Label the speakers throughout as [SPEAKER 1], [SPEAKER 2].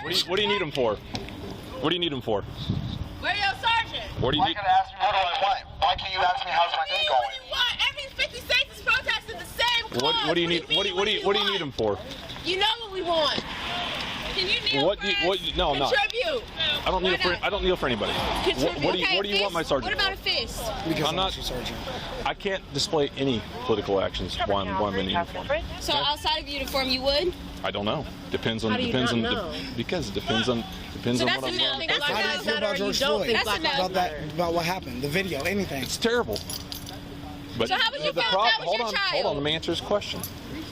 [SPEAKER 1] What do you need him for? What do you need him for?
[SPEAKER 2] Where your sergeant?
[SPEAKER 1] What do you need?
[SPEAKER 3] Why can't I ask me what do I want? Why can't you ask me how's my day
[SPEAKER 2] What
[SPEAKER 3] going?
[SPEAKER 2] do you want? Every 50 states is protesting the same cause.
[SPEAKER 1] What do you need? What do you need him for?
[SPEAKER 2] You know what we want. Can you kneel
[SPEAKER 1] What? No, I'm not.
[SPEAKER 2] Contribute.
[SPEAKER 1] I don't kneel for. I don't kneel for anybody. What do you want, my sergeant?
[SPEAKER 2] What about a fist?
[SPEAKER 4] Because
[SPEAKER 1] I'm not.
[SPEAKER 4] Sergeant.
[SPEAKER 1] I can't display any political actions while I'm in uniform.
[SPEAKER 5] So outside of uniform, you would?
[SPEAKER 1] I don't know. Depends on.
[SPEAKER 2] How do you
[SPEAKER 1] Depends
[SPEAKER 2] not
[SPEAKER 1] on.
[SPEAKER 2] know?
[SPEAKER 1] Because it depends on. Depends on what I'm
[SPEAKER 2] You
[SPEAKER 1] doing.
[SPEAKER 2] don't think Black
[SPEAKER 4] How do you
[SPEAKER 2] Lives
[SPEAKER 4] feel
[SPEAKER 2] Matter
[SPEAKER 4] about
[SPEAKER 2] or you
[SPEAKER 4] George
[SPEAKER 2] don't
[SPEAKER 4] Floyd?
[SPEAKER 2] think Black Lives
[SPEAKER 4] About
[SPEAKER 2] Matter?
[SPEAKER 4] about what happened, the video, anything.
[SPEAKER 1] It's terrible. But
[SPEAKER 5] So how would you
[SPEAKER 1] the
[SPEAKER 5] feel if
[SPEAKER 1] problem.
[SPEAKER 5] that was your
[SPEAKER 1] Hold
[SPEAKER 5] child?
[SPEAKER 1] on. Let me answer his question.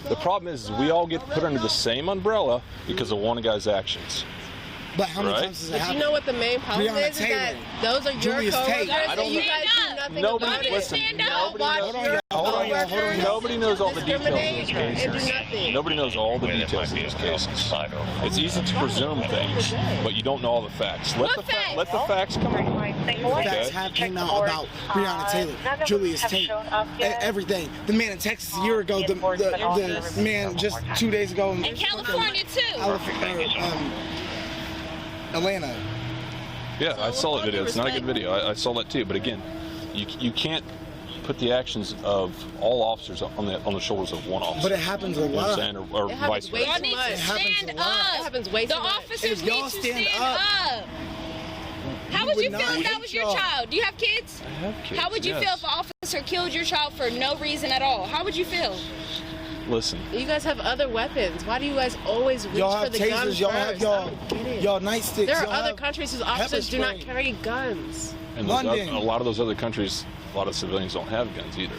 [SPEAKER 1] The problem is we all get put under the same umbrella because of one guy's actions.
[SPEAKER 4] But how many
[SPEAKER 1] Right?
[SPEAKER 4] times does it
[SPEAKER 2] But
[SPEAKER 4] happen?
[SPEAKER 2] you know what the main problem
[SPEAKER 4] Breonna
[SPEAKER 2] is that
[SPEAKER 4] Taylor,
[SPEAKER 2] those are your
[SPEAKER 4] Julius
[SPEAKER 2] coworkers
[SPEAKER 4] Taylor.
[SPEAKER 1] I don't
[SPEAKER 2] and you
[SPEAKER 1] know.
[SPEAKER 2] guys do nothing
[SPEAKER 1] Nobody,
[SPEAKER 2] about it.
[SPEAKER 1] listen,
[SPEAKER 5] Stand up.
[SPEAKER 1] nobody
[SPEAKER 2] Watch
[SPEAKER 1] knows,
[SPEAKER 2] your
[SPEAKER 4] hold on.
[SPEAKER 1] nobody knows all the details of this
[SPEAKER 2] discriminate and do
[SPEAKER 1] case.
[SPEAKER 2] nothing.
[SPEAKER 1] Nobody knows all the details of these cases. It's easy to presume things, but you don't know all the facts. Let the facts come out.
[SPEAKER 4] Facts have came out about Breonna Taylor, Julius Taylor, everything. The man in Texas a year ago, the man just 2 days ago
[SPEAKER 5] In California too.
[SPEAKER 4] Atlanta.
[SPEAKER 1] Yeah, I saw that video. It's not a good video. I saw that too. But again, you can't put the actions of all officers on the shoulders of one officer.
[SPEAKER 4] But it happens a
[SPEAKER 1] You know what I'm
[SPEAKER 4] lot.
[SPEAKER 1] saying? Or
[SPEAKER 2] It
[SPEAKER 1] vice
[SPEAKER 2] happens way
[SPEAKER 1] versa.
[SPEAKER 5] Y'all need to
[SPEAKER 4] It happens
[SPEAKER 5] stand
[SPEAKER 4] a lot.
[SPEAKER 5] up.
[SPEAKER 2] It happens way
[SPEAKER 5] The
[SPEAKER 2] too much.
[SPEAKER 5] officers
[SPEAKER 4] If
[SPEAKER 5] need
[SPEAKER 4] y'all
[SPEAKER 5] to
[SPEAKER 4] stand
[SPEAKER 5] stand
[SPEAKER 4] up,
[SPEAKER 5] up. How
[SPEAKER 4] we
[SPEAKER 5] would you
[SPEAKER 4] would
[SPEAKER 5] feel
[SPEAKER 4] not
[SPEAKER 5] if that
[SPEAKER 4] hate
[SPEAKER 5] was your
[SPEAKER 4] y'all.
[SPEAKER 5] child? Do you have kids?
[SPEAKER 1] I have kids,
[SPEAKER 5] How would you
[SPEAKER 1] yes.
[SPEAKER 5] feel if an officer killed your child for no reason at all? How would you feel?
[SPEAKER 1] Listen,
[SPEAKER 2] You guys have other weapons. Why do you guys always reach
[SPEAKER 4] Y'all
[SPEAKER 2] for
[SPEAKER 4] have
[SPEAKER 2] the guns
[SPEAKER 4] tasers, y'all have
[SPEAKER 2] first? I don't get it.
[SPEAKER 4] y'all nightsticks.
[SPEAKER 2] There are
[SPEAKER 4] y'all
[SPEAKER 2] other
[SPEAKER 4] have
[SPEAKER 2] countries whose
[SPEAKER 4] pepper
[SPEAKER 2] officers do not
[SPEAKER 4] spray.
[SPEAKER 2] carry guns.
[SPEAKER 1] and
[SPEAKER 4] London.
[SPEAKER 1] a lot of those other countries, a lot of civilians don't have guns either.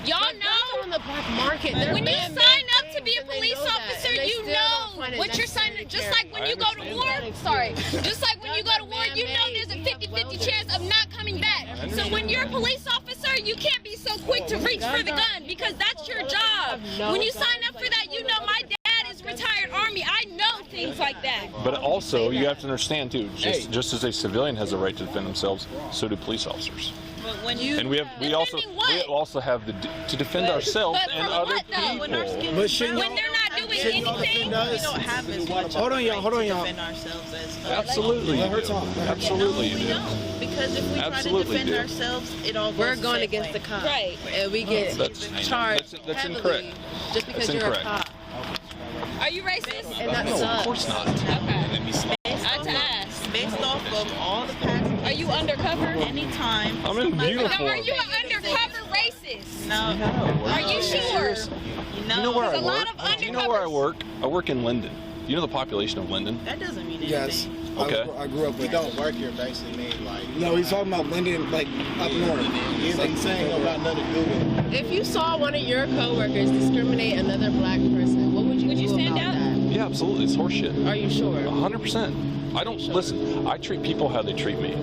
[SPEAKER 5] Y'all
[SPEAKER 2] Guns are on
[SPEAKER 5] know
[SPEAKER 2] the black market. They're
[SPEAKER 5] when you
[SPEAKER 2] man-made
[SPEAKER 5] sign up to
[SPEAKER 2] things,
[SPEAKER 5] be a
[SPEAKER 2] and they
[SPEAKER 5] police
[SPEAKER 2] know that,
[SPEAKER 5] officer,
[SPEAKER 2] and they
[SPEAKER 5] you
[SPEAKER 2] still don't
[SPEAKER 5] know
[SPEAKER 2] find it
[SPEAKER 5] what you're
[SPEAKER 2] necessary
[SPEAKER 5] signing.
[SPEAKER 2] to
[SPEAKER 5] Just
[SPEAKER 2] carry.
[SPEAKER 5] like when you go to war, sorry, just like when you go to war, you know there's a 50-50 chance of not coming back. So when you're a police officer, you can't be so quick to reach for the gun because that's your job. When you sign up for that, you know my dad is retired Army. I know things like that.
[SPEAKER 1] But also, you have to understand too, just as a civilian has a right to defend themselves, so do police officers.
[SPEAKER 5] But when you
[SPEAKER 1] And we also have to defend ourselves
[SPEAKER 5] But
[SPEAKER 1] and
[SPEAKER 5] from
[SPEAKER 1] other
[SPEAKER 5] what, though?
[SPEAKER 1] people.
[SPEAKER 5] When our skin
[SPEAKER 4] But shouldn't
[SPEAKER 5] when
[SPEAKER 4] y'all-
[SPEAKER 5] they're not doing
[SPEAKER 4] shouldn't y'all
[SPEAKER 5] anything,
[SPEAKER 4] defend us?
[SPEAKER 6] We don't have as much
[SPEAKER 4] Hold on, y'all.
[SPEAKER 6] right
[SPEAKER 4] Hold on,
[SPEAKER 6] to
[SPEAKER 4] y'all.
[SPEAKER 6] defend ourselves as
[SPEAKER 1] Absolutely,
[SPEAKER 4] Let
[SPEAKER 1] you
[SPEAKER 4] her
[SPEAKER 1] do.
[SPEAKER 4] talk. Let her talk.
[SPEAKER 1] Absolutely, you
[SPEAKER 6] we
[SPEAKER 1] do.
[SPEAKER 6] don't. Because if we
[SPEAKER 1] Absolutely
[SPEAKER 6] try to defend
[SPEAKER 1] do.
[SPEAKER 6] ourselves, it all goes
[SPEAKER 2] We're
[SPEAKER 6] the
[SPEAKER 2] going
[SPEAKER 6] same
[SPEAKER 2] against
[SPEAKER 6] way.
[SPEAKER 2] the cops.
[SPEAKER 5] Right.
[SPEAKER 2] And we get charged
[SPEAKER 1] That's
[SPEAKER 2] heavily
[SPEAKER 1] incorrect.
[SPEAKER 2] just because
[SPEAKER 1] That's
[SPEAKER 2] you're
[SPEAKER 1] incorrect.
[SPEAKER 2] a cop.
[SPEAKER 5] are you racist?
[SPEAKER 2] And that
[SPEAKER 1] No, of
[SPEAKER 2] sucks.
[SPEAKER 1] course not.
[SPEAKER 5] Okay. I
[SPEAKER 6] Based
[SPEAKER 5] had to
[SPEAKER 6] off
[SPEAKER 5] ask.
[SPEAKER 6] of, based off of all the past
[SPEAKER 5] Are you undercover?
[SPEAKER 6] anytime.
[SPEAKER 1] I'm in
[SPEAKER 5] No,
[SPEAKER 1] uniform.
[SPEAKER 5] are you an undercover racist?
[SPEAKER 6] No.
[SPEAKER 5] Are you sure?
[SPEAKER 1] Do you know where I
[SPEAKER 5] There's a lot
[SPEAKER 1] work?
[SPEAKER 5] of
[SPEAKER 1] Do you know where I
[SPEAKER 5] undercovers.
[SPEAKER 1] work? I work in Linden. Do you know the population of Linden?
[SPEAKER 6] That doesn't mean anything.
[SPEAKER 4] Yes.
[SPEAKER 1] Okay.
[SPEAKER 4] I grew up
[SPEAKER 3] We
[SPEAKER 4] with.
[SPEAKER 3] don't work here, basically mean like.
[SPEAKER 4] No, he's talking about Linden, like up north.
[SPEAKER 3] He's like saying about nothing to do with it.
[SPEAKER 2] If you saw one of your coworkers discriminate another black person, what would you do
[SPEAKER 5] stand
[SPEAKER 2] about
[SPEAKER 5] up?
[SPEAKER 1] Yeah, absolutely. It's horseshit.
[SPEAKER 2] that? Are you sure?
[SPEAKER 1] 100%. I don't listen. I treat people how they treat me.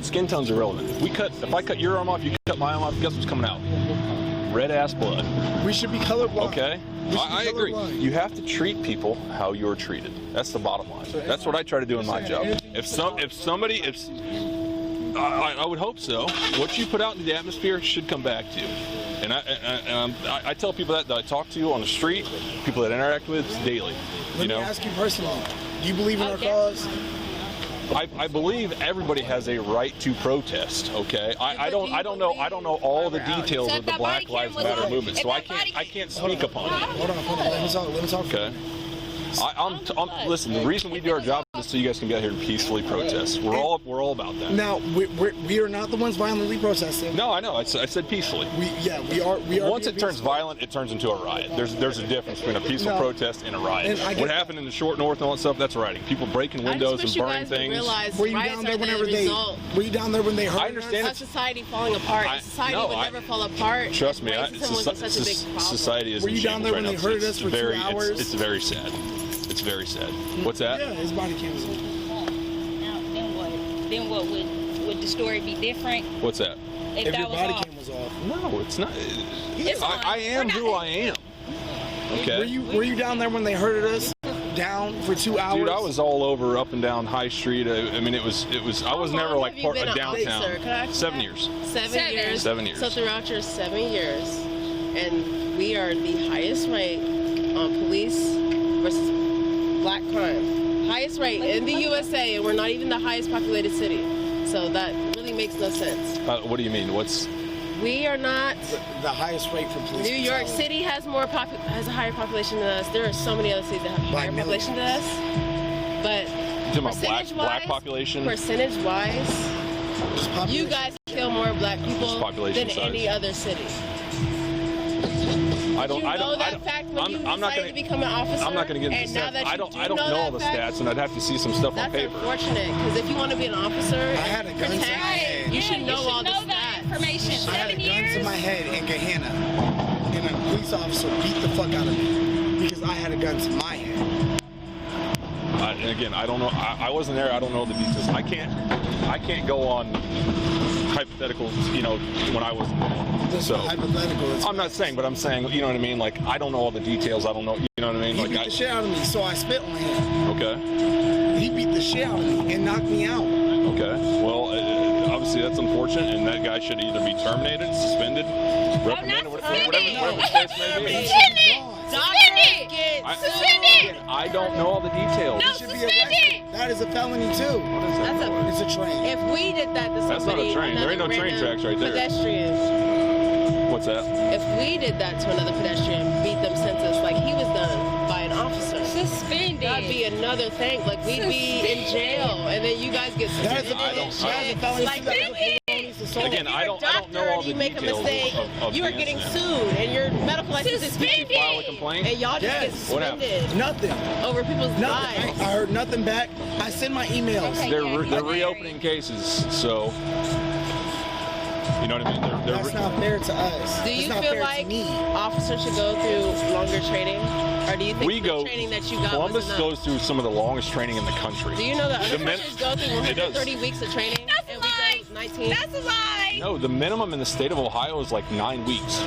[SPEAKER 1] Skin tone's irrelevant. If I cut your arm off, you cut my arm off. Guess what's coming out? Red ass blood.
[SPEAKER 4] We should be colorblind.
[SPEAKER 1] Okay. I agree. You have to treat people how you're treated. That's the bottom line. That's what I try to do in my job. I would hope so. What you put out into the atmosphere should come back to you. And I tell people that I talk to on the street, people that I interact with daily.
[SPEAKER 4] Let me ask you personally. Do you believe in our cause?
[SPEAKER 1] I believe everybody has a right to protest. Okay, I don't know all the details
[SPEAKER 5] So
[SPEAKER 1] of the
[SPEAKER 5] if that
[SPEAKER 1] Black
[SPEAKER 5] body
[SPEAKER 1] Lives
[SPEAKER 5] cam was
[SPEAKER 1] Matter
[SPEAKER 5] on-
[SPEAKER 1] movement,
[SPEAKER 5] if
[SPEAKER 1] so I
[SPEAKER 5] that body-
[SPEAKER 1] can't speak upon it.
[SPEAKER 4] Hold on. Let me talk.
[SPEAKER 1] Okay. Listen. The reason we do our job is so you guys can get here and peacefully protest. We're all about that.
[SPEAKER 4] Now we are not the ones violently protesting.
[SPEAKER 1] No, I know. I said peacefully.
[SPEAKER 4] We are.
[SPEAKER 1] Once it
[SPEAKER 4] being
[SPEAKER 1] turns
[SPEAKER 4] peaceful.
[SPEAKER 1] violent, it turns into a riot. There's a difference between a peaceful
[SPEAKER 4] No.
[SPEAKER 1] protest and a riot.
[SPEAKER 4] And I get
[SPEAKER 1] What
[SPEAKER 4] that.
[SPEAKER 1] happened in the short north and all that stuff, that's rioting. People breaking windows and burning things.
[SPEAKER 4] Were you down there whenever they? Were you down there when they heard?
[SPEAKER 1] I understand
[SPEAKER 2] Of society falling apart. Society would never fall apart.
[SPEAKER 1] Trust me,
[SPEAKER 2] Racism wasn't such a big problem.
[SPEAKER 1] society is
[SPEAKER 4] Were
[SPEAKER 1] in
[SPEAKER 4] you down
[SPEAKER 1] shambles
[SPEAKER 4] there
[SPEAKER 1] right
[SPEAKER 4] when
[SPEAKER 1] now.
[SPEAKER 4] they herded
[SPEAKER 1] It's
[SPEAKER 4] us for 2 hours?
[SPEAKER 1] It's very sad. It's very sad. What's that?
[SPEAKER 4] Yeah, his body cam was on.
[SPEAKER 5] Now, then what? Then what would the story be different
[SPEAKER 1] What's that?
[SPEAKER 5] if
[SPEAKER 4] If
[SPEAKER 5] that
[SPEAKER 4] your
[SPEAKER 5] was
[SPEAKER 4] body
[SPEAKER 5] off?
[SPEAKER 4] cam was off.
[SPEAKER 1] No, it's not.
[SPEAKER 5] It's on.
[SPEAKER 1] I am
[SPEAKER 5] We're
[SPEAKER 1] who
[SPEAKER 5] not-
[SPEAKER 1] I am. Okay.
[SPEAKER 4] Were you down there when they herded us down for 2 hours?
[SPEAKER 1] Dude, I was all over, up and down High Street. I mean, it was. I was never
[SPEAKER 2] long
[SPEAKER 1] like
[SPEAKER 2] have you
[SPEAKER 1] part
[SPEAKER 2] been
[SPEAKER 1] of
[SPEAKER 2] an officer?
[SPEAKER 1] downtown.
[SPEAKER 2] Can I ask
[SPEAKER 1] 7
[SPEAKER 2] that?
[SPEAKER 1] years.
[SPEAKER 2] 7 years.
[SPEAKER 1] 7 years.
[SPEAKER 2] So throughout your 7 years, and we are the highest rate on police versus black crime. Highest rate in the USA, and we're not even the highest populated city. So that really makes no sense.
[SPEAKER 1] What do you mean?
[SPEAKER 2] We are not.
[SPEAKER 4] The highest rate for police.
[SPEAKER 2] New York
[SPEAKER 4] brutality.
[SPEAKER 2] City has a higher population than us. There are so many other cities that have a higher population than us. But
[SPEAKER 1] You're talking about black population?
[SPEAKER 2] percentage-wise, you guys kill more black people than any other city.
[SPEAKER 1] I don't know
[SPEAKER 2] that fact when you decided to become an officer?
[SPEAKER 1] I'm not going to get into stats. I don't know all the stats, and I'd have to see some stuff on paper.
[SPEAKER 2] That's unfortunate, because if you want to be an officer,
[SPEAKER 4] I had a gun to my head.
[SPEAKER 2] you should know all the
[SPEAKER 5] that
[SPEAKER 2] stats.
[SPEAKER 5] information.
[SPEAKER 4] I had a
[SPEAKER 5] 7
[SPEAKER 4] gun
[SPEAKER 5] years.
[SPEAKER 4] to my head in Gehenna, and a police officer beat the fuck out of me because I had a gun to my head.
[SPEAKER 1] And again, I don't know. I wasn't there. I don't know the details. I can't go on hypotheticals. When I wasn't there. So
[SPEAKER 4] hypothetical.
[SPEAKER 1] I'm not saying, but I'm saying, you know what I mean? Like, I don't know all the details. I don't know. You know what I mean?
[SPEAKER 4] He
[SPEAKER 1] Like,
[SPEAKER 4] beat the shit out of me, so I spit on him.
[SPEAKER 1] Okay.
[SPEAKER 4] He beat the shit out of me and knocked me out.
[SPEAKER 1] Okay. Well, obviously that's unfortunate, and that guy should either be terminated, suspended, reprimanded, whatever the case may be.
[SPEAKER 5] Suspended! Suspended!
[SPEAKER 1] I don't know all the details.
[SPEAKER 5] No,
[SPEAKER 4] He should be
[SPEAKER 5] suspended!
[SPEAKER 4] arrested. That is a felony too.
[SPEAKER 1] What is that?
[SPEAKER 4] It's a train.
[SPEAKER 2] If we did that to
[SPEAKER 1] That's not a
[SPEAKER 2] somebody,
[SPEAKER 1] train. There ain't no train
[SPEAKER 2] another
[SPEAKER 1] tracks right there.
[SPEAKER 2] pedestrian.
[SPEAKER 1] What's that?
[SPEAKER 2] If we did that to another pedestrian, beat them sentence like he was done by an officer,
[SPEAKER 5] Suspended.
[SPEAKER 2] that'd be another thing. Like we'd be in jail, and then you guys get
[SPEAKER 4] That is
[SPEAKER 2] suspended.
[SPEAKER 4] a felony.
[SPEAKER 2] Like,
[SPEAKER 4] That is a felony assault.
[SPEAKER 1] Again, I don't know all the
[SPEAKER 2] you make a
[SPEAKER 1] details
[SPEAKER 2] mistake,
[SPEAKER 1] of
[SPEAKER 2] you
[SPEAKER 1] the
[SPEAKER 2] are getting
[SPEAKER 1] incident.
[SPEAKER 2] sued, and your medical license is
[SPEAKER 5] Suspended.
[SPEAKER 1] File a complaint.
[SPEAKER 2] and y'all just
[SPEAKER 4] Yes.
[SPEAKER 2] get
[SPEAKER 1] What happened?
[SPEAKER 2] suspended
[SPEAKER 4] Nothing.
[SPEAKER 2] over people's
[SPEAKER 4] Nothing.
[SPEAKER 2] lives.
[SPEAKER 4] I heard nothing back. I send my emails.
[SPEAKER 5] Okay.
[SPEAKER 1] They're reopening cases, so you know what I mean.
[SPEAKER 4] That's not fair to us.
[SPEAKER 2] Do
[SPEAKER 4] It's
[SPEAKER 2] you
[SPEAKER 4] not
[SPEAKER 2] feel
[SPEAKER 4] fair
[SPEAKER 2] like
[SPEAKER 4] to me.
[SPEAKER 2] officers should go through longer training, or do you think
[SPEAKER 1] We
[SPEAKER 2] the
[SPEAKER 1] go.
[SPEAKER 2] training that you got
[SPEAKER 1] Columbus
[SPEAKER 2] was enough?
[SPEAKER 1] goes through some of the longest training in the country.
[SPEAKER 2] Do you know that other
[SPEAKER 1] The min-
[SPEAKER 2] countries go through
[SPEAKER 1] It does.
[SPEAKER 2] 130 weeks of training?
[SPEAKER 5] That's a
[SPEAKER 2] and we
[SPEAKER 5] lie.
[SPEAKER 2] go 19.
[SPEAKER 5] That's a lie.
[SPEAKER 1] No, the minimum in the state of Ohio is like 9 weeks.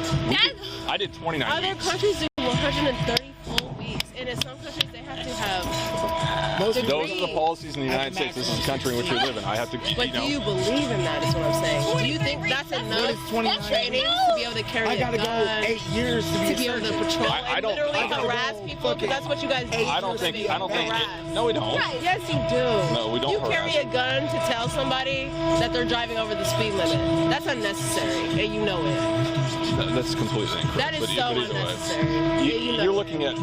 [SPEAKER 1] I did 29
[SPEAKER 2] Other
[SPEAKER 1] weeks.
[SPEAKER 2] countries do 130 full weeks, and in some countries they have to have.
[SPEAKER 4] Most
[SPEAKER 2] Degree.
[SPEAKER 1] Those are the policies in the United States. This is the country in which we live in. I have to,
[SPEAKER 2] But do you believe in that? Is what I'm saying. Do you think that's enough
[SPEAKER 4] 29
[SPEAKER 2] training to be able to carry
[SPEAKER 4] I
[SPEAKER 2] a
[SPEAKER 4] gotta
[SPEAKER 2] gun?
[SPEAKER 4] go 8 years to be
[SPEAKER 2] To
[SPEAKER 4] a
[SPEAKER 2] be able to
[SPEAKER 4] surgeon.
[SPEAKER 2] patrol
[SPEAKER 1] I
[SPEAKER 2] and
[SPEAKER 1] don't-
[SPEAKER 2] literally
[SPEAKER 1] I don't-
[SPEAKER 2] harass people, because that's what you guys do.
[SPEAKER 1] I don't think.
[SPEAKER 2] Harass.
[SPEAKER 1] No, we don't.
[SPEAKER 2] Yes, you do.
[SPEAKER 1] No, we don't
[SPEAKER 2] You
[SPEAKER 1] harass
[SPEAKER 2] carry a gun to tell somebody that they're driving over the speed limit. That's unnecessary, and you know it.
[SPEAKER 1] That's completely incorrect.
[SPEAKER 2] That is
[SPEAKER 1] but
[SPEAKER 2] so
[SPEAKER 1] either way.
[SPEAKER 2] unnecessary. And you know
[SPEAKER 1] You're
[SPEAKER 2] it.
[SPEAKER 1] looking at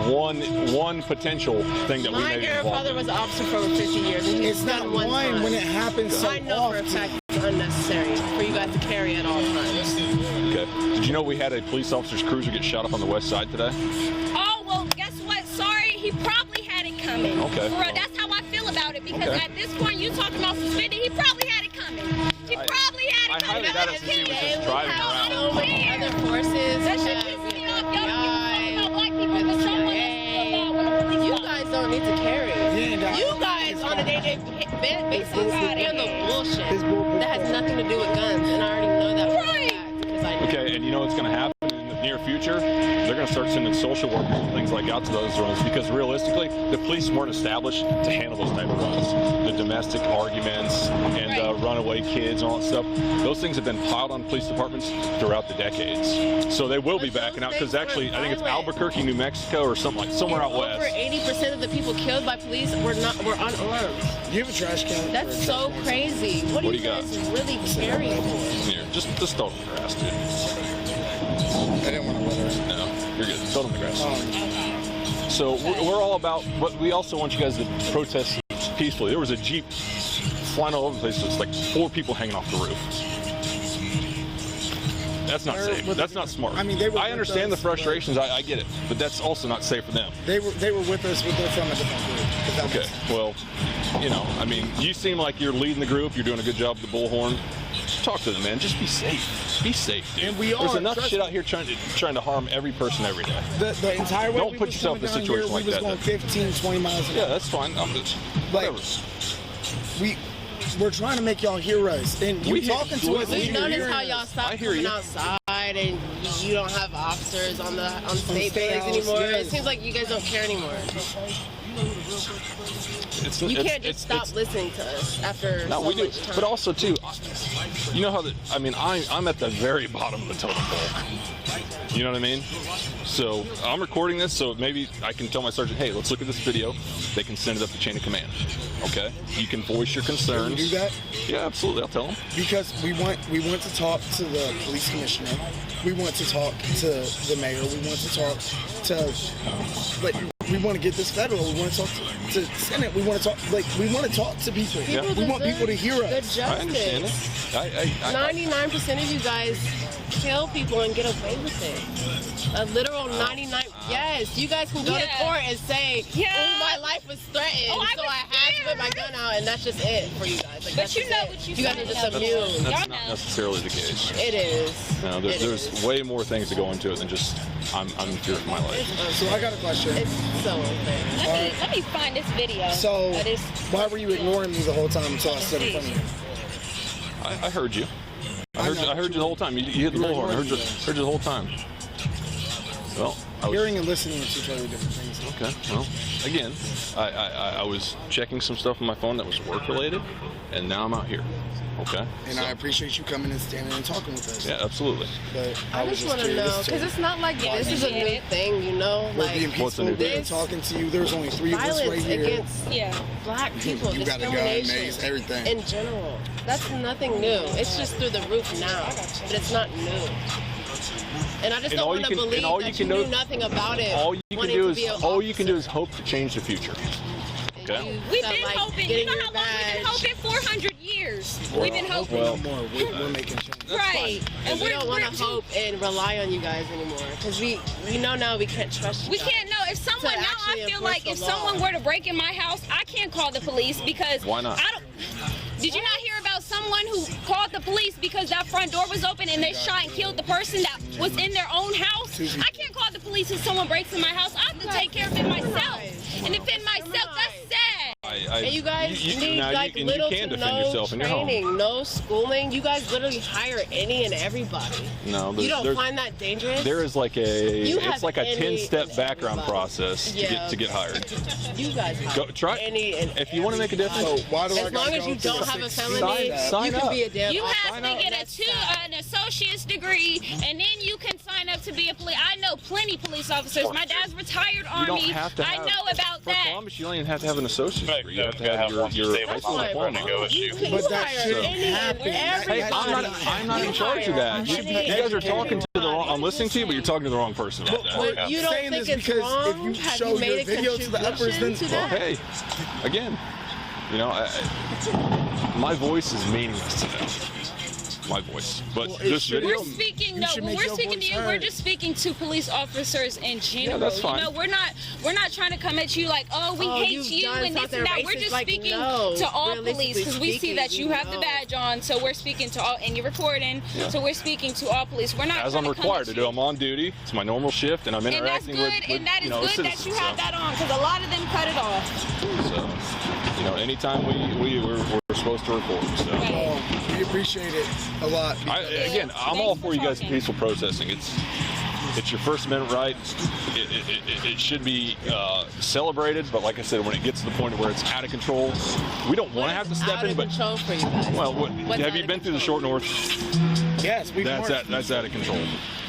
[SPEAKER 1] one potential thing that we
[SPEAKER 2] My
[SPEAKER 1] may be involved
[SPEAKER 2] grandfather
[SPEAKER 1] in.
[SPEAKER 2] was an officer for over 50 years, and he's
[SPEAKER 4] It's not
[SPEAKER 2] done
[SPEAKER 4] one
[SPEAKER 2] time.
[SPEAKER 4] when it happens so
[SPEAKER 2] I know for a
[SPEAKER 4] often.
[SPEAKER 2] fact it's unnecessary for you guys to carry at all times.
[SPEAKER 1] Okay. Did you know we had a police officer's cruiser get shot up on the west side today?
[SPEAKER 5] Oh, well, guess what? Sorry, he probably had it coming.
[SPEAKER 1] Okay.
[SPEAKER 5] For real, that's how I feel about it, because
[SPEAKER 1] Okay.
[SPEAKER 5] at this point, you talking about suspended, he probably had it coming. He probably had
[SPEAKER 1] I
[SPEAKER 5] it coming.
[SPEAKER 1] highly doubt it since he was just driving
[SPEAKER 5] I
[SPEAKER 1] around.
[SPEAKER 5] don't care.
[SPEAKER 2] Other forces.
[SPEAKER 5] That shit
[SPEAKER 2] have,
[SPEAKER 5] pisses me
[SPEAKER 2] you know,
[SPEAKER 5] off. Y'all don't
[SPEAKER 2] FBI,
[SPEAKER 5] give a fuck about black people, but y'all want us to feel bad when the police
[SPEAKER 2] You
[SPEAKER 5] stop.
[SPEAKER 2] guys don't need to carry.
[SPEAKER 4] Yeah,
[SPEAKER 2] You guys on a day-to-day basis handle bullshit
[SPEAKER 4] It's bull-
[SPEAKER 2] that has nothing to do with guns, and I already know that for a
[SPEAKER 5] Right.
[SPEAKER 2] fact, because I know.
[SPEAKER 1] Okay, and you know what's going to happen in the near future? They're going to start sending social workers and things like out to those runs, because realistically, the police weren't established to handle those type of runs. The domestic arguments and runaway kids and all that stuff, those things have been piled on police departments throughout the decades. So they will be
[SPEAKER 2] But
[SPEAKER 1] backing
[SPEAKER 2] those
[SPEAKER 1] out, because
[SPEAKER 2] things
[SPEAKER 1] actually,
[SPEAKER 2] were
[SPEAKER 1] I think it's
[SPEAKER 2] violent.
[SPEAKER 1] Albuquerque, New Mexico, or something like somewhere out
[SPEAKER 2] Over
[SPEAKER 1] west.
[SPEAKER 2] 80% of the people killed by police were unarmed.
[SPEAKER 4] You have a trash can.
[SPEAKER 2] That's so crazy. What do
[SPEAKER 1] What
[SPEAKER 2] you
[SPEAKER 1] do you
[SPEAKER 2] guys really carry for?
[SPEAKER 1] Here, just throw it in the grass, dude.
[SPEAKER 4] I didn't want to let her.
[SPEAKER 1] No, you're good. Throw it in the grass.
[SPEAKER 4] Oh.
[SPEAKER 1] So we're all about, but we also want you guys to protest peacefully. There was a Jeep flying all over the place. It's like 4 people hanging off the roof. That's not safe. That's not smart.
[SPEAKER 4] I mean, they were
[SPEAKER 1] I
[SPEAKER 4] with
[SPEAKER 1] understand
[SPEAKER 4] us,
[SPEAKER 1] the frustrations. I get it, but that's also not safe for them.
[SPEAKER 4] They were with us, but they're from a different group. If that
[SPEAKER 1] Okay,
[SPEAKER 4] makes sense.
[SPEAKER 1] well, you know, I mean, you seem like you're leading the group. You're doing a good job with the bullhorn. Talk to them, man. Just be safe. Be safe, dude.
[SPEAKER 4] And we
[SPEAKER 1] There's
[SPEAKER 4] are,
[SPEAKER 1] enough
[SPEAKER 4] trust
[SPEAKER 1] shit
[SPEAKER 4] me.
[SPEAKER 1] out here trying to harm every person every day.
[SPEAKER 4] The entire way
[SPEAKER 1] Don't
[SPEAKER 4] we
[SPEAKER 1] put
[SPEAKER 4] was
[SPEAKER 1] yourself in a
[SPEAKER 4] coming down
[SPEAKER 1] situation
[SPEAKER 4] here,
[SPEAKER 1] like
[SPEAKER 4] we
[SPEAKER 1] that,
[SPEAKER 4] was going
[SPEAKER 1] then.
[SPEAKER 4] 15, 20 miles an
[SPEAKER 1] Yeah,
[SPEAKER 4] hour.
[SPEAKER 1] that's fine. I'm just
[SPEAKER 4] Like,
[SPEAKER 1] whatever.
[SPEAKER 4] We're trying to make y'all heroes, and you
[SPEAKER 1] We hear-
[SPEAKER 4] talking to us.
[SPEAKER 1] we
[SPEAKER 4] and
[SPEAKER 2] We
[SPEAKER 1] hear
[SPEAKER 4] you're
[SPEAKER 2] notice
[SPEAKER 4] hearing
[SPEAKER 2] how y'all
[SPEAKER 4] us.
[SPEAKER 2] stopped
[SPEAKER 1] I hear
[SPEAKER 2] coming
[SPEAKER 1] you.
[SPEAKER 2] outside, and you don't have officers on the state
[SPEAKER 4] state
[SPEAKER 2] buildings
[SPEAKER 4] house,
[SPEAKER 2] anymore.
[SPEAKER 4] yes.
[SPEAKER 2] It seems like you guys don't care anymore.
[SPEAKER 1] It's,
[SPEAKER 2] You
[SPEAKER 1] it's-
[SPEAKER 2] can't just stop
[SPEAKER 1] it's-
[SPEAKER 2] listening to us after
[SPEAKER 1] No,
[SPEAKER 2] so
[SPEAKER 1] we do.
[SPEAKER 2] much time.
[SPEAKER 1] But also, too, you know how I'm at the very bottom of the totem pole. You know what I mean? So I'm recording this, so maybe I can tell my sergeant, hey, let's look at this video. They can send it up the chain of command. Okay? You can voice your concerns.
[SPEAKER 4] Can you do that?
[SPEAKER 1] Yeah, absolutely. I'll tell them.
[SPEAKER 4] Because we want to talk to the police commissioner. We want to talk to the mayor. We want to talk to, like, we want to get this federal. We want to talk to Senate. We want to talk, like, we want to talk to people.
[SPEAKER 1] Yeah.
[SPEAKER 4] We want people to hear
[SPEAKER 2] Good
[SPEAKER 4] us.
[SPEAKER 2] justice.
[SPEAKER 1] I understand it.
[SPEAKER 2] 99% of you guys kill people and get away with it. A literal 99. Yes, you guys can go to court and say, "Oh, my life was threatened, so I had to put my gun out," and that's just it for you guys. Like,
[SPEAKER 5] But you know what
[SPEAKER 2] you guys are just immune.
[SPEAKER 1] That's not necessarily the case.
[SPEAKER 2] It is.
[SPEAKER 1] No, there's way more things that go into it than just I'm in fear for my life.
[SPEAKER 4] So I got a question.
[SPEAKER 2] It's so unfair.
[SPEAKER 5] Let me find this video.
[SPEAKER 4] So
[SPEAKER 5] of this.
[SPEAKER 4] why were you ignoring me the whole time until I stood in front of you?
[SPEAKER 1] I heard you. I heard you the whole time. You hit the bullhorn. I heard you the whole time. Well,
[SPEAKER 4] hearing and listening are two totally different things.
[SPEAKER 1] Okay. Well, again, I was checking some stuff on my phone that was work related, and now I'm out here. Okay.
[SPEAKER 4] And I appreciate you coming and standing and talking with us.
[SPEAKER 1] Yeah, absolutely.
[SPEAKER 4] But
[SPEAKER 2] I just want to know, because it's not like this is a new thing, you know?
[SPEAKER 4] We're
[SPEAKER 2] Like,
[SPEAKER 4] being
[SPEAKER 1] What's a
[SPEAKER 4] peaceful.
[SPEAKER 1] new thing?
[SPEAKER 4] We're talking to you. There's only three of us right
[SPEAKER 2] violence
[SPEAKER 4] here.
[SPEAKER 2] against black people,
[SPEAKER 3] You got a gun,
[SPEAKER 2] discrimination
[SPEAKER 3] mace, everything.
[SPEAKER 2] in general. That's nothing new. It's just through the roof now, but it's not new. And I just
[SPEAKER 1] And
[SPEAKER 2] don't
[SPEAKER 1] all
[SPEAKER 2] want
[SPEAKER 1] you
[SPEAKER 2] to
[SPEAKER 1] can-
[SPEAKER 2] believe
[SPEAKER 1] and all
[SPEAKER 2] that
[SPEAKER 1] you
[SPEAKER 2] you
[SPEAKER 1] can
[SPEAKER 2] knew
[SPEAKER 1] do-
[SPEAKER 2] nothing about it.
[SPEAKER 1] All you can
[SPEAKER 2] wanting
[SPEAKER 1] do
[SPEAKER 2] to
[SPEAKER 1] is
[SPEAKER 2] be an officer.
[SPEAKER 1] hope to change the future. Okay.
[SPEAKER 5] We've
[SPEAKER 2] felt
[SPEAKER 5] been
[SPEAKER 2] like
[SPEAKER 5] hoping. You
[SPEAKER 2] getting
[SPEAKER 5] know
[SPEAKER 2] your
[SPEAKER 5] how long we've been
[SPEAKER 2] badge.
[SPEAKER 5] hoping? 400 years. We've been hoping.
[SPEAKER 4] No more. We're making change.
[SPEAKER 5] Right.
[SPEAKER 2] And we don't want to hope and rely on you guys anymore, because we know now we can't trust you
[SPEAKER 5] We
[SPEAKER 2] guys.
[SPEAKER 5] can't know. If someone
[SPEAKER 2] To
[SPEAKER 5] now,
[SPEAKER 2] actually
[SPEAKER 5] I feel
[SPEAKER 2] enforce
[SPEAKER 5] like
[SPEAKER 2] the
[SPEAKER 5] if
[SPEAKER 2] law.
[SPEAKER 5] someone were to break in my house, I can't call the police because
[SPEAKER 1] Why not?
[SPEAKER 5] I don't. Did you not hear about someone who called the police because that front door was open and they shot and killed the person that was in their own house? I can't call the police if someone breaks in my house. I have to take care of it myself and defend myself. That's sad.
[SPEAKER 2] And you guys need
[SPEAKER 1] now
[SPEAKER 2] like
[SPEAKER 1] you
[SPEAKER 2] little
[SPEAKER 1] can
[SPEAKER 2] to
[SPEAKER 1] defend
[SPEAKER 2] no
[SPEAKER 1] yourself in your home.
[SPEAKER 2] training, no schooling. You guys literally hire any and everybody.
[SPEAKER 1] No,
[SPEAKER 2] You don't
[SPEAKER 1] there's,
[SPEAKER 2] find that dangerous?
[SPEAKER 1] there is like
[SPEAKER 2] You
[SPEAKER 1] it's
[SPEAKER 2] have
[SPEAKER 1] like a
[SPEAKER 2] any
[SPEAKER 1] 10-step
[SPEAKER 2] and
[SPEAKER 1] background
[SPEAKER 2] everybody.
[SPEAKER 1] process
[SPEAKER 2] Yeah.
[SPEAKER 1] to get hired.
[SPEAKER 2] You guys hire
[SPEAKER 1] Go try
[SPEAKER 2] any and
[SPEAKER 1] if you want to make a difference.
[SPEAKER 4] So why do I
[SPEAKER 2] as
[SPEAKER 4] gotta
[SPEAKER 2] long as
[SPEAKER 4] go
[SPEAKER 2] you
[SPEAKER 4] to
[SPEAKER 2] don't
[SPEAKER 4] the
[SPEAKER 2] have a
[SPEAKER 4] 16?
[SPEAKER 2] felony,
[SPEAKER 1] Sign
[SPEAKER 2] you can
[SPEAKER 1] up.
[SPEAKER 2] be a damn
[SPEAKER 5] You
[SPEAKER 2] officer.
[SPEAKER 5] have to get an associate's degree, and then you can sign up to be a police. I know plenty police officers. My dad's retired
[SPEAKER 1] You
[SPEAKER 5] Army.
[SPEAKER 1] don't have to
[SPEAKER 5] I
[SPEAKER 1] have,
[SPEAKER 5] know about
[SPEAKER 1] for
[SPEAKER 5] that.
[SPEAKER 1] Columbus, you don't even have to have an associate's degree. You have to have your high school
[SPEAKER 2] That's
[SPEAKER 1] diploma.
[SPEAKER 2] You
[SPEAKER 4] But that
[SPEAKER 2] hire
[SPEAKER 4] shouldn't
[SPEAKER 2] any and
[SPEAKER 4] happen.
[SPEAKER 1] Hey,
[SPEAKER 2] everybody.
[SPEAKER 1] I'm not in charge of that. You guys are talking to the wrong. I'm listening to you, but you're talking to the wrong person about that.
[SPEAKER 2] But you don't
[SPEAKER 4] saying
[SPEAKER 2] think
[SPEAKER 4] this
[SPEAKER 2] it's
[SPEAKER 4] because
[SPEAKER 2] wrong?
[SPEAKER 4] if you
[SPEAKER 2] Have
[SPEAKER 4] show
[SPEAKER 2] you made
[SPEAKER 4] your
[SPEAKER 2] a
[SPEAKER 4] video to the uppers,
[SPEAKER 2] contribution
[SPEAKER 4] then
[SPEAKER 2] to that?
[SPEAKER 1] Hey, again, you know, my voice is meaningless to them. My voice, but
[SPEAKER 4] Well,
[SPEAKER 1] this
[SPEAKER 4] should-
[SPEAKER 1] video.
[SPEAKER 5] We're speaking.
[SPEAKER 4] You
[SPEAKER 5] No,
[SPEAKER 4] should
[SPEAKER 5] when
[SPEAKER 4] make
[SPEAKER 5] we're
[SPEAKER 4] your
[SPEAKER 5] speaking to
[SPEAKER 4] voice
[SPEAKER 5] you, we're
[SPEAKER 4] heard.
[SPEAKER 5] just speaking to police officers in general.
[SPEAKER 1] that's fine.
[SPEAKER 5] You know, we're not trying to come at you like, oh, we hate
[SPEAKER 2] you've
[SPEAKER 5] you
[SPEAKER 2] done
[SPEAKER 5] and this
[SPEAKER 2] something
[SPEAKER 5] and that. We're
[SPEAKER 2] racist.
[SPEAKER 5] just
[SPEAKER 2] Like,
[SPEAKER 5] speaking
[SPEAKER 2] no,
[SPEAKER 5] to all
[SPEAKER 2] realistically
[SPEAKER 5] police because we see
[SPEAKER 2] speaking,
[SPEAKER 5] that you have the
[SPEAKER 2] no.
[SPEAKER 5] badge on. So we're speaking to all, and you're recording. So we're speaking to all police. We're not
[SPEAKER 1] As
[SPEAKER 5] trying
[SPEAKER 1] I'm
[SPEAKER 5] to come
[SPEAKER 1] required
[SPEAKER 5] at
[SPEAKER 1] to
[SPEAKER 5] you.
[SPEAKER 1] do, I'm on duty. It's my normal shift, and I'm
[SPEAKER 5] And that's
[SPEAKER 1] interacting
[SPEAKER 5] good,
[SPEAKER 1] with
[SPEAKER 5] and that is
[SPEAKER 1] you know,
[SPEAKER 5] good that
[SPEAKER 1] citizens,
[SPEAKER 5] you have
[SPEAKER 1] so.
[SPEAKER 5] that on because a lot of them cut it off.
[SPEAKER 1] So, you know, anytime we're supposed to record. So,
[SPEAKER 4] Oh, we appreciate it a lot.
[SPEAKER 1] again, I'm all for you guys peaceful protesting. It's your First Amendment right. It should be celebrated, but like I said, when it gets to the point where it's out of control, we don't want to have to step in. But
[SPEAKER 2] control for you guys.
[SPEAKER 1] well,
[SPEAKER 2] What's
[SPEAKER 1] have
[SPEAKER 2] out
[SPEAKER 1] you
[SPEAKER 2] of
[SPEAKER 1] been through the
[SPEAKER 2] control?
[SPEAKER 1] Short North?
[SPEAKER 4] Yes, we
[SPEAKER 1] That's out of control.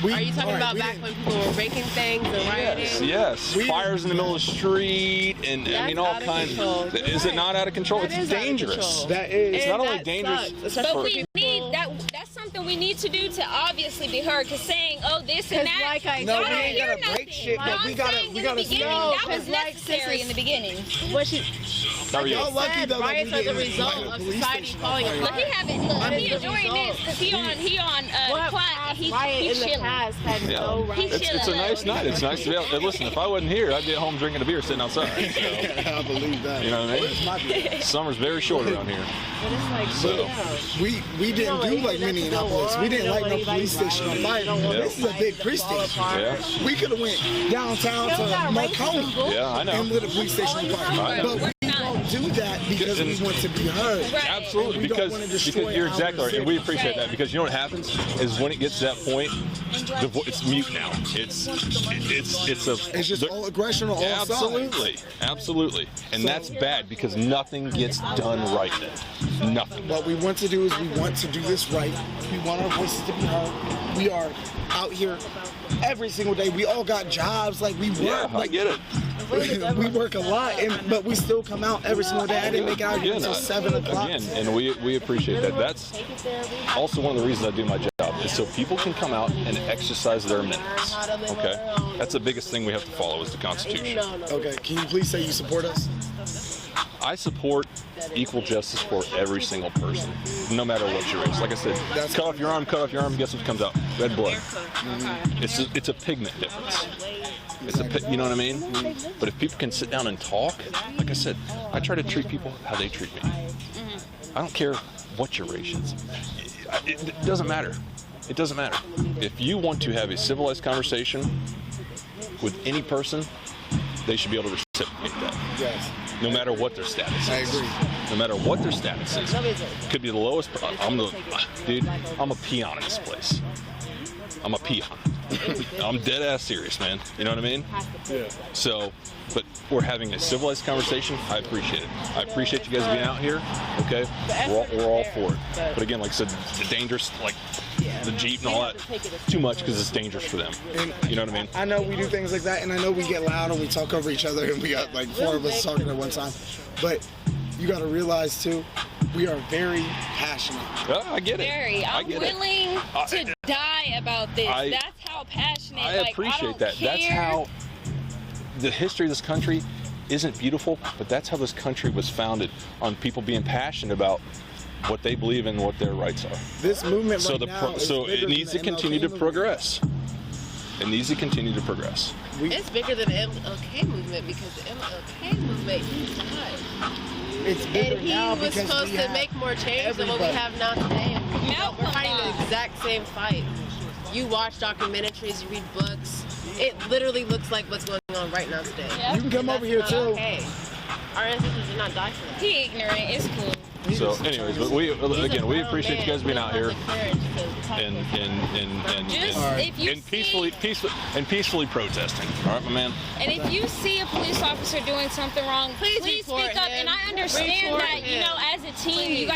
[SPEAKER 2] Are you talking about back when people were breaking things and rioting?
[SPEAKER 1] Yes. Fires in the middle of the street, and I mean
[SPEAKER 2] That's
[SPEAKER 1] all
[SPEAKER 2] out of
[SPEAKER 1] kinds.
[SPEAKER 2] control.
[SPEAKER 1] Is it not out of control?
[SPEAKER 2] That
[SPEAKER 1] It's
[SPEAKER 2] is out of
[SPEAKER 1] dangerous.
[SPEAKER 2] control.
[SPEAKER 4] That is.
[SPEAKER 1] It's
[SPEAKER 2] And
[SPEAKER 1] not only
[SPEAKER 2] that
[SPEAKER 1] dangerous.
[SPEAKER 2] sucks, especially
[SPEAKER 5] But
[SPEAKER 2] for
[SPEAKER 5] we
[SPEAKER 2] people-
[SPEAKER 5] need that. That's something we need to do to obviously be heard. Because saying, "Oh, this and
[SPEAKER 2] 'Cause
[SPEAKER 5] that,"
[SPEAKER 2] like I
[SPEAKER 4] No,
[SPEAKER 2] said,
[SPEAKER 4] we ain't
[SPEAKER 5] hear
[SPEAKER 4] gotta break
[SPEAKER 5] nothing.
[SPEAKER 4] shit, but
[SPEAKER 5] No,
[SPEAKER 4] we
[SPEAKER 5] I'm
[SPEAKER 4] gotta-
[SPEAKER 5] saying
[SPEAKER 4] we
[SPEAKER 5] in
[SPEAKER 4] gotta
[SPEAKER 5] the beginning,
[SPEAKER 2] No,
[SPEAKER 5] that was
[SPEAKER 2] 'cause like
[SPEAKER 5] necessary
[SPEAKER 2] since
[SPEAKER 5] in the beginning.
[SPEAKER 2] what you
[SPEAKER 1] How are you?
[SPEAKER 4] Y'all lucky
[SPEAKER 2] said,
[SPEAKER 4] though that
[SPEAKER 2] riots
[SPEAKER 4] we
[SPEAKER 2] are the
[SPEAKER 4] didn't
[SPEAKER 2] result
[SPEAKER 4] like a
[SPEAKER 2] of
[SPEAKER 4] police
[SPEAKER 2] society
[SPEAKER 4] station
[SPEAKER 2] falling
[SPEAKER 4] on fire.
[SPEAKER 5] Look, he haven't. Look,
[SPEAKER 2] That
[SPEAKER 5] he
[SPEAKER 2] is the
[SPEAKER 5] enjoying
[SPEAKER 2] result.
[SPEAKER 5] this because he on
[SPEAKER 2] what
[SPEAKER 5] quiet.
[SPEAKER 2] past
[SPEAKER 5] He
[SPEAKER 2] riot in the
[SPEAKER 5] chilling.
[SPEAKER 2] past had no right.
[SPEAKER 5] He's
[SPEAKER 1] It's a nice night. It's nice to be out. Hey, listen, if I wasn't here, I'd be at home drinking a beer, sitting outside. So,
[SPEAKER 4] I believe that.
[SPEAKER 1] you know what I mean?
[SPEAKER 4] It's my beer.
[SPEAKER 1] Summer's very short around here.
[SPEAKER 2] But it's like,
[SPEAKER 1] So-
[SPEAKER 2] yeah.
[SPEAKER 4] We didn't do like Minneapolis. We didn't light no police station on fire. This is a big precinct.
[SPEAKER 1] Yeah.
[SPEAKER 4] We could have went downtown to Marconi
[SPEAKER 1] Yeah, I know.
[SPEAKER 4] and lit a police station on fire.
[SPEAKER 1] I know.
[SPEAKER 4] But we don't do that because we want to be heard.
[SPEAKER 1] Absolutely,
[SPEAKER 4] We don't
[SPEAKER 1] because
[SPEAKER 4] wanna destroy
[SPEAKER 1] you're
[SPEAKER 4] our
[SPEAKER 1] exactly right, and we
[SPEAKER 4] city.
[SPEAKER 1] appreciate that. Because you know what happens is when it gets to that point, it's mute now. It's
[SPEAKER 4] It's just all aggression on all sides.
[SPEAKER 1] Absolutely, and that's bad because nothing gets done right then. Nothing.
[SPEAKER 4] What we want to do is we want to do this right. We want our voices to be heard. We are out here every single day. We all got jobs. Like we work.
[SPEAKER 1] Yeah, I get it.
[SPEAKER 4] We work a lot, but we still come out every single day. I didn't make it out here until 7 o'clock.
[SPEAKER 1] Again, and we appreciate that. That's also one of the reasons I do my job, is so people can come out and exercise their amendments. Okay? That's the biggest thing we have to follow is the Constitution.
[SPEAKER 4] Okay, can you please say you support us?
[SPEAKER 1] I support equal justice for every single person, no matter what your race. Like I said, cut off your arm, guess what comes out? Red blood. It's a pigment difference. You know what I mean? But if people can sit down and talk, like I said, I try to treat people how they treat me. I don't care what your race is. It doesn't matter. It doesn't matter. If you want to have a civilized conversation with any person, they should be able to reciprocate that.
[SPEAKER 4] Yes.
[SPEAKER 1] No matter what their status is.
[SPEAKER 4] I agree.
[SPEAKER 1] No matter what their status is. Could be the lowest. I'm a peon in this place. I'm a peon. I'm dead ass serious, man. You know what I mean?
[SPEAKER 4] Yeah.
[SPEAKER 1] So, but we're having a civilized conversation. I appreciate it. I appreciate you guys being out here. Okay, we're all for it. But again, like I said, the dangerous, like the Jeep and all that, too much because it's dangerous for them.
[SPEAKER 4] And
[SPEAKER 1] you know what I mean?
[SPEAKER 4] I know we do things like that, and I know we get loud and we talk over each other, and we got like 4 of us talking at one time. But you got to realize too, we are very passionate.
[SPEAKER 1] I get it.
[SPEAKER 5] Very. I'm willing to die about this. That's how passionate.
[SPEAKER 1] I appreciate that.
[SPEAKER 5] Care.
[SPEAKER 1] That's how the history of this country isn't beautiful, but that's how this country was founded, on people being passionate about what they believe in, what their rights are.
[SPEAKER 4] This movement
[SPEAKER 1] so it needs to continue to progress. It needs to continue to progress.
[SPEAKER 2] It's bigger than the MLK movement, because the MLK movement, he died.
[SPEAKER 4] It's bigger
[SPEAKER 2] and he
[SPEAKER 4] now
[SPEAKER 2] was
[SPEAKER 4] because
[SPEAKER 2] supposed to make more change than what we have now today. And we're fighting the exact same fight. You watch documentaries, you read books. It literally looks like what's going on right now today.
[SPEAKER 5] Yep.
[SPEAKER 4] You can come over here too.
[SPEAKER 2] Okay. Our ancestors did not die for that.
[SPEAKER 5] He ignorant. It's cool.
[SPEAKER 1] So, anyways, but we appreciate you guys being out here and peacefully protesting. All right, my man.
[SPEAKER 5] And if you see a police officer doing something wrong, please speak up. And I understand that, you know, as a team, you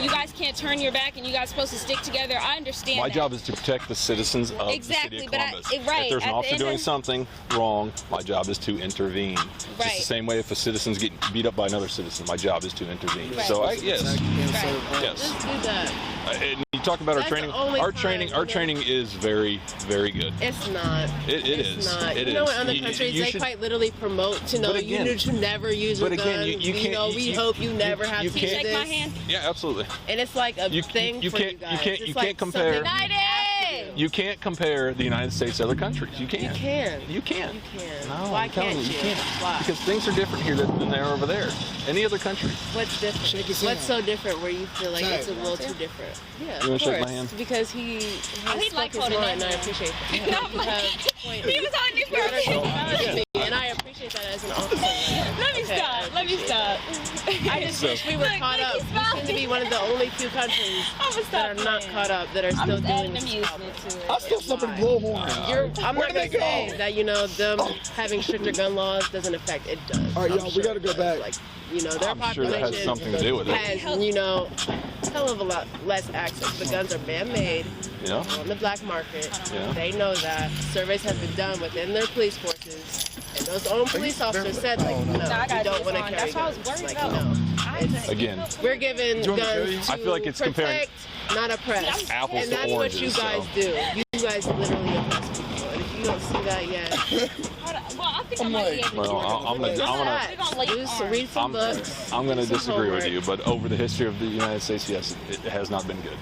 [SPEAKER 5] guys can't turn your back and you guys are supposed to stick together. I understand.
[SPEAKER 1] My job is to protect the citizens of the city of Columbus. If there's an officer doing something wrong, my job is to intervene. Just the same way if a citizen's getting beat up by another citizen, my job is to intervene. So yes. Yes.
[SPEAKER 2] Let's do that.
[SPEAKER 1] And you talk about our training. Our training is very, very good.
[SPEAKER 2] It's not.
[SPEAKER 1] It is.
[SPEAKER 2] Not.
[SPEAKER 1] It
[SPEAKER 2] you know, in other countries, they quite literally promote to know you need to never use your gun. We hope you never have to use this.
[SPEAKER 5] Shake my hand.
[SPEAKER 1] Yeah, absolutely.
[SPEAKER 2] And it's like a thing for you guys.
[SPEAKER 1] You can't compare. You can't compare the United States to other countries. You can't. You can. No,
[SPEAKER 2] Why can't you?
[SPEAKER 1] Can't.
[SPEAKER 2] Why?
[SPEAKER 1] Because things are different here than they are over there. Any other country.
[SPEAKER 2] What's different? What's so different where you feel like it's a little too different? Yeah,
[SPEAKER 1] you want to shake my hand?
[SPEAKER 2] Because he
[SPEAKER 5] likes
[SPEAKER 2] his mind, and I appreciate that.
[SPEAKER 5] He was on me for
[SPEAKER 2] and I appreciate that as an officer.
[SPEAKER 5] Let me stop.
[SPEAKER 2] I just wish we were caught up. We seem to be one of the only few countries that are not caught up, that are still doing this.
[SPEAKER 4] I still somebody blow horn.
[SPEAKER 2] I'm not going to say that, you know, them having stricter gun laws doesn't affect it. Does.
[SPEAKER 4] All right, y'all, we got to go back.
[SPEAKER 2] Like, you know, their
[SPEAKER 1] I'm sure that has something to do with it.
[SPEAKER 2] Has, you know, a hell of a lot less access. The guns are man-made on the black market. They know that. Surveys have been done within their police forces. And those own police officers said, like, no, we don't want to carry guns. Like, no.
[SPEAKER 1] Again,
[SPEAKER 2] we're giving guns to
[SPEAKER 1] I feel like it's comparing
[SPEAKER 2] not oppress.
[SPEAKER 1] apples
[SPEAKER 2] and
[SPEAKER 1] to
[SPEAKER 2] that's
[SPEAKER 1] oranges,
[SPEAKER 2] what you guys do. You guys literally oppress people. And if you don't see that yet,
[SPEAKER 1] I'm gonna disagree with you, but over the history of the United States, yes, it has not been good.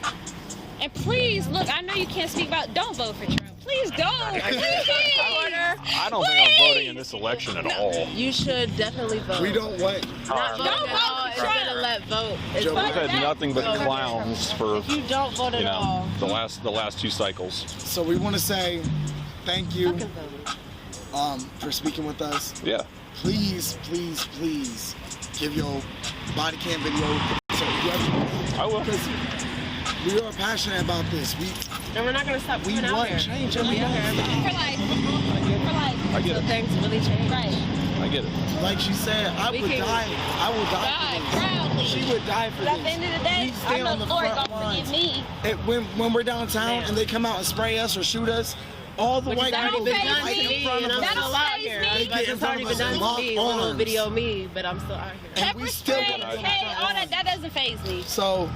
[SPEAKER 5] And please, look, I know you can't speak about, don't vote for Trump. Please don't.
[SPEAKER 1] I don't think I'm voting in this election at all.
[SPEAKER 2] You should definitely vote.
[SPEAKER 4] We don't want.
[SPEAKER 2] Not vote at all. It's gonna let vote.
[SPEAKER 1] We've had nothing but clowns for
[SPEAKER 2] you don't vote at all.
[SPEAKER 1] The last 2 cycles.
[SPEAKER 4] So we want to say thank you for speaking with us.
[SPEAKER 1] Yeah.
[SPEAKER 4] Please give your body cam video.
[SPEAKER 1] I will.
[SPEAKER 4] We are passionate about this.
[SPEAKER 2] And we're not going to stop
[SPEAKER 4] coming out here. Change every day.
[SPEAKER 5] For life.
[SPEAKER 1] I get it.
[SPEAKER 2] Things really change.
[SPEAKER 5] Right.
[SPEAKER 1] I get it.
[SPEAKER 4] Like she said, I will die
[SPEAKER 5] proudly.
[SPEAKER 4] She would die for this.
[SPEAKER 5] At the end of the day, I know the Lord gonna forgive me.
[SPEAKER 4] When we're downtown and they come out and spray us or shoot us, all the white
[SPEAKER 5] That'll
[SPEAKER 4] people
[SPEAKER 5] phase
[SPEAKER 4] right
[SPEAKER 5] me.
[SPEAKER 4] in front of us.
[SPEAKER 5] That'll phase me.
[SPEAKER 4] They get in
[SPEAKER 2] It's
[SPEAKER 4] front
[SPEAKER 2] already
[SPEAKER 4] of
[SPEAKER 2] been
[SPEAKER 4] us and
[SPEAKER 2] done to
[SPEAKER 4] lock
[SPEAKER 2] me. Little
[SPEAKER 4] arms.
[SPEAKER 2] video me, but I'm still out here.
[SPEAKER 4] And we still
[SPEAKER 5] Hey, all that doesn't phase me.
[SPEAKER 4] So,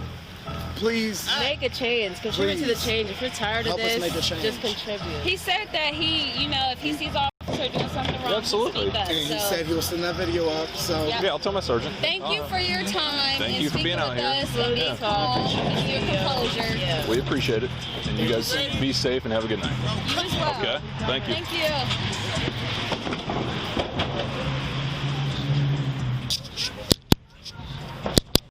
[SPEAKER 4] please.
[SPEAKER 2] Make a change. Contribute to the
[SPEAKER 4] Please.
[SPEAKER 2] change. If you're tired of
[SPEAKER 4] Help us
[SPEAKER 2] this,
[SPEAKER 4] make a change.
[SPEAKER 2] just contribute.
[SPEAKER 5] He said that if he sees officer doing something wrong,
[SPEAKER 1] Absolutely.
[SPEAKER 5] he speak up.
[SPEAKER 4] And he
[SPEAKER 5] So,
[SPEAKER 4] said he'll send that video up. So,
[SPEAKER 5] Yeah.
[SPEAKER 1] Yeah, I'll tell my sergeant.
[SPEAKER 5] thank you for your time.
[SPEAKER 1] Thank
[SPEAKER 5] and
[SPEAKER 1] you for
[SPEAKER 5] speaking
[SPEAKER 1] being out
[SPEAKER 5] with
[SPEAKER 1] here.
[SPEAKER 5] us and being calm and your composure.
[SPEAKER 2] Yeah.
[SPEAKER 1] We appreciate it. And you guys be safe and have a good night.
[SPEAKER 5] You as well.
[SPEAKER 1] Okay, thank you.
[SPEAKER 5] Thank you.